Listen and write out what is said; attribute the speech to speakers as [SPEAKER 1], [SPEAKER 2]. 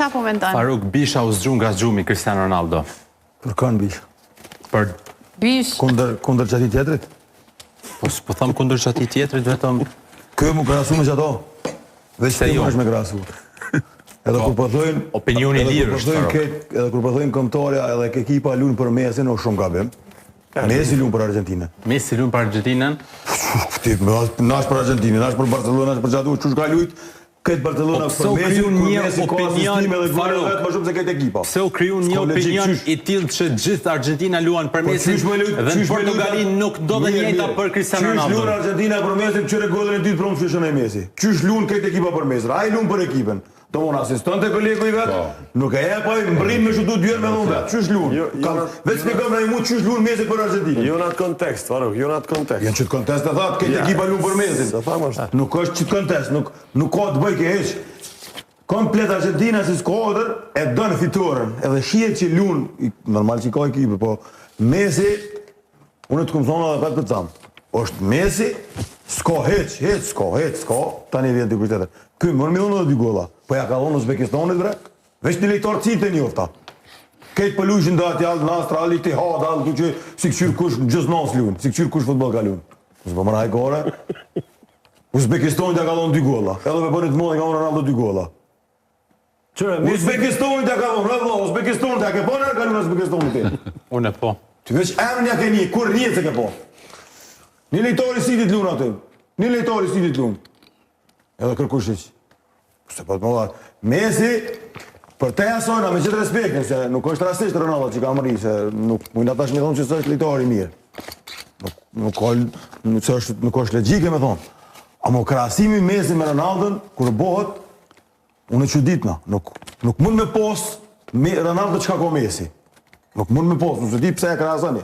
[SPEAKER 1] Qa po mendon?
[SPEAKER 2] Faruk, Bisha u zgju nga zgjumi Cristiano Ronaldo.
[SPEAKER 3] Për kënë Bish?
[SPEAKER 2] Për...
[SPEAKER 1] Bish?
[SPEAKER 3] Kundër qati tjetrit?
[SPEAKER 2] Po thëmë kundër qati tjetrit, vetëm...
[SPEAKER 3] Kjo mu krasu me qato? Veç të imash me krasu. Edhe kur përdojnë...
[SPEAKER 2] Opinioni lirë është, Faruk.
[SPEAKER 3] Edhe kur përdojnë këmëtorja edhe ekipa lunë për Mesin, o shumë gabim. Messi lunë për Argentinën.
[SPEAKER 2] Messi lunë për Argentinën?
[SPEAKER 3] Nash për Argentinën, nash për Barcelona, nash për Gjadu, që shka lujtë, këtë Barcelona për Messi, kur Messi ka asistime dhe gole vetë më shumë se këtë ekipa.
[SPEAKER 2] Pse u kriju një opinion i tillë që gjithë Argentina luan për Messi dhe në Portugali nuk do dhe njëjta për Cristiano Ronaldo.
[SPEAKER 3] Qysh luan Argentina për Messi, qëre golën e dytë për më shëshën e Messi. Qysh luan këtë ekipa për Messi, a i luan për ekipën. Të mund asistonte kolegu i vetë, nuk e epaj, mbrin me shutu djerë me dhënë vetë. Qysh luan? Vetë spikëm në i mu qysh luan Messi për Argentinë.
[SPEAKER 4] Jo në atë kontekst, Faruk, jo në atë kontekst.
[SPEAKER 3] Janë qëtë kontekst e thatë, këtë ekipa luan për Messi. Nuk është qëtë kontekst, nuk ka të bëj ke heq. Komplet Argentina si skuadër e dënë fitoren, edhe shihet që lunë, normal që i ka ekipe, po Messi, unë të këmë thonë edhe petë për të thamë, është Messi, s'ka s'ka, tani vjen të kujtetër. Këmë, më në milionë dhe dy gola, po ja ka dhonë Uzbekistanit bre, veç një lejtarë citë e njofta. Këtë për lushin dhe ati alë Nastra, alë Itihad, alë tu që si këqyrë kush gjës nas lunë, si këqyrë kush futbol ka lunë. Nësë për mëra e kore, Uzbekistanit ja ka dhonë dy gola, edhe me bërit modë ka dhonë Ronaldo dy gola. Uzbekistanit ja ka dhonë, Uzbekistanit ja ke po nërë ka lunë Uzbekistanit ti.
[SPEAKER 2] Unë e po.
[SPEAKER 3] Ty veç emën ja ke një, kur një se ke po. Një lejtari sitit lunë aty, një lejtari sitit lunë. Edhe kërkushiq. Se po të më dharë. Messi, për te asojna me qëtë respektin, se nuk është rasisht Ronaldo që ka mëri, se nuk mujnë atash një thonë që së është lejtari mirë. Nuk është legjike me thonë. A mo krasimi Messi me Ronaldon, kur bëhet, unë e që ditëna. Nuk mund me posë Ronaldo që ka ko Messi. Nuk mund me posë, nëse di pse e krasani.